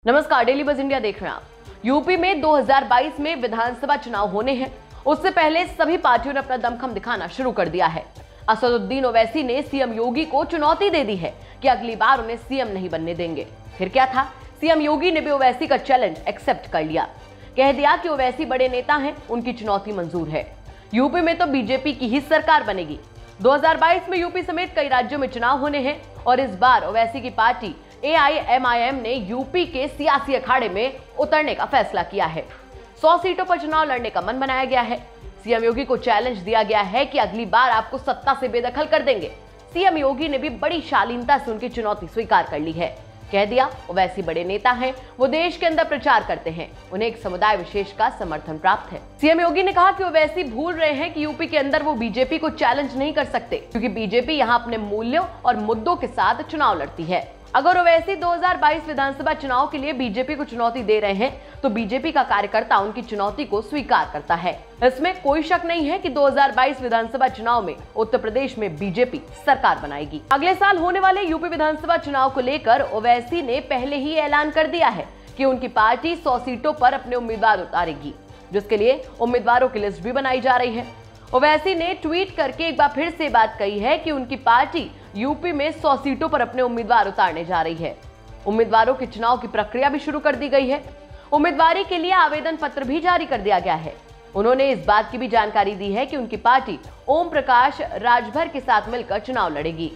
नमस्कार, डेली बज इंडिया देख रहे हैं आप। यूपी में 2022 में विधानसभा चुनाव होने हैं। उससे पहले सभी पार्टियों ने अपना दमखम दिखाना शुरू कर दिया है। असदुद्दीन ओवैसी ने सीएम योगी को चुनौती दे दी है कि अगली बार उन्हें सीएम नहीं बनने देंगे। फिर क्या था, सीएम योगी ने भी ओवैसी का चैलेंज एक्सेप्ट कर लिया। कह दिया कि ओवैसी बड़े नेता हैं, उनकी चुनौती मंजूर है। यूपी में तो बीजेपी की ही सरकार बनेगी। 2022 में यूपी समेत कई राज्यों में चुनाव होने हैं और इस बार ओवैसी की पार्टी AIMIM ने यूपी के सियासी अखाड़े में उतरने का फैसला किया है। 100 सीटों पर चुनाव लड़ने का मन बनाया गया है। सीएम योगी को चैलेंज दिया गया है कि अगली बार आपको सत्ता से बेदखल कर देंगे। सीएम योगी ने भी बड़ी शालीनता से उनकी चुनौती स्वीकार कर ली है। कह दिया, ओवैसी बड़े नेता हैं, वो देश के अंदर प्रचार करते हैं, उन्हें एक समुदाय विशेष का समर्थन प्राप्त है। सीएम योगी ने कहा कि ओवैसी भूल रहे हैं कि यूपी के अंदर वो बीजेपी को चैलेंज नहीं कर सकते, क्योंकि बीजेपी यहाँ अपने मूल्यों और मुद्दों के साथ चुनाव लड़ती है। अगर ओवैसी 2022 विधानसभा चुनाव के लिए बीजेपी को चुनौती दे रहे हैं, तो बीजेपी का कार्यकर्ता उनकी चुनौती को स्वीकार करता है। इसमें कोई शक नहीं है कि 2022 विधानसभा चुनाव में उत्तर प्रदेश में बीजेपी सरकार बनाएगी। अगले साल होने वाले यूपी विधानसभा चुनाव को लेकर ओवैसी ने पहले ही ऐलान कर दिया है कि उनकी पार्टी 100 सीटों पर अपने उम्मीदवार उतारेगी, जिसके लिए उम्मीदवारों की लिस्ट भी बनाई जा रही है। ओवैसी ने ट्वीट करके एक बार फिर से बात कही है कि उनकी पार्टी यूपी में 100 सीटों पर अपने उम्मीदवार उतारने जा रही है। उम्मीदवारों के चुनाव की प्रक्रिया भी शुरू कर दी गई है। उम्मीदवारी के लिए आवेदन पत्र भी जारी कर दिया गया है। उन्होंने इस बात की भी जानकारी दी है कि उनकी पार्टी ओम प्रकाश राजभर के साथ मिलकर चुनाव लड़ेगी।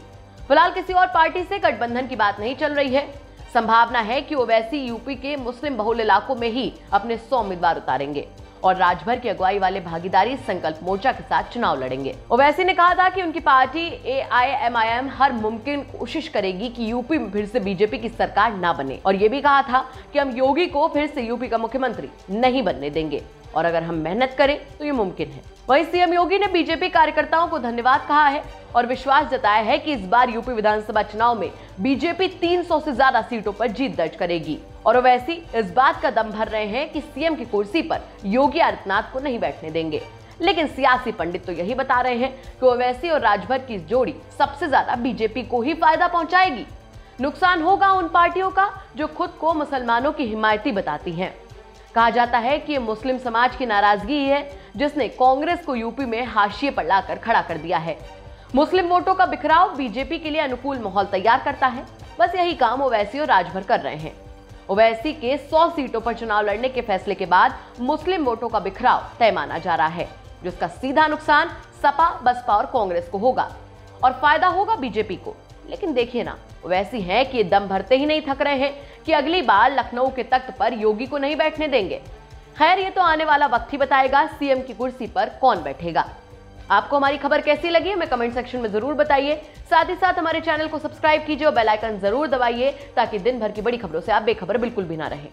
फिलहाल किसी और पार्टी से गठबंधन की बात नहीं चल रही है। संभावना है कि ओवैसी यूपी के मुस्लिम बहुल इलाकों में ही अपने 100 उम्मीदवार उतारेंगे और राजभर की अगुवाई वाले भागीदारी संकल्प मोर्चा के साथ चुनाव लड़ेंगे। ओवैसी ने कहा था कि उनकी पार्टी AIMIM हर मुमकिन कोशिश करेगी कि यूपी में फिर से बीजेपी की सरकार ना बने, और ये भी कहा था कि हम योगी को फिर से यूपी का मुख्यमंत्री नहीं बनने देंगे और अगर हम मेहनत करें तो ये मुमकिन है। वहीं सीएम योगी ने बीजेपी कार्यकर्ताओं को धन्यवाद कहा है और विश्वास जताया है कि इस बार यूपी विधानसभा चुनाव में बीजेपी 300 से ज्यादा सीटों पर जीत दर्ज करेगी। और ओवैसी इस बात का दम भर रहे हैं कि सीएम की कुर्सी पर योगी आदित्यनाथ को नहीं बैठने देंगे। लेकिन सियासी पंडित तो यही बता रहे हैं कि ओवैसी और राजभर की इस जोड़ी सबसे ज्यादा बीजेपी को ही फायदा पहुंचाएगी। नुकसान होगा उन पार्टियों का जो खुद को मुसलमानों की हिमायती बताती हैं। कहा जाता है कि ये मुस्लिम समाज की नाराजगी ही है जिसने कांग्रेस को यूपी में हाशिए पर लाकर खड़ा कर दिया है। मुस्लिम वोटों का बिखराव बीजेपी के लिए अनुकूल माहौल तैयार करता है। बस यही काम ओवैसी और राजभर कर रहे हैं। ओवैसी के 100 सीटों पर चुनाव लड़ने के फैसले के बाद मुस्लिम वोटों का बिखराव तय माना जा रहा है, जिसका सीधा नुकसान सपा, बसपा और कांग्रेस को होगा और फायदा होगा बीजेपी को। लेकिन देखिए ना, ओवैसी है कि दम भरते ही नहीं थक रहे हैं कि अगली बार लखनऊ के तख्त पर योगी को नहीं बैठने देंगे। खैर, ये तो आने वाला वक्त ही बताएगा सीएम की कुर्सी पर कौन बैठेगा। आपको हमारी खबर कैसी लगी हमें कमेंट सेक्शन में जरूर बताइए। साथ ही साथ हमारे चैनल को सब्सक्राइब कीजिए और बेल आइकन जरूर दबाइए ताकि दिन भर की बड़ी खबरों से आप बेखबर बिल्कुल भी ना रहें।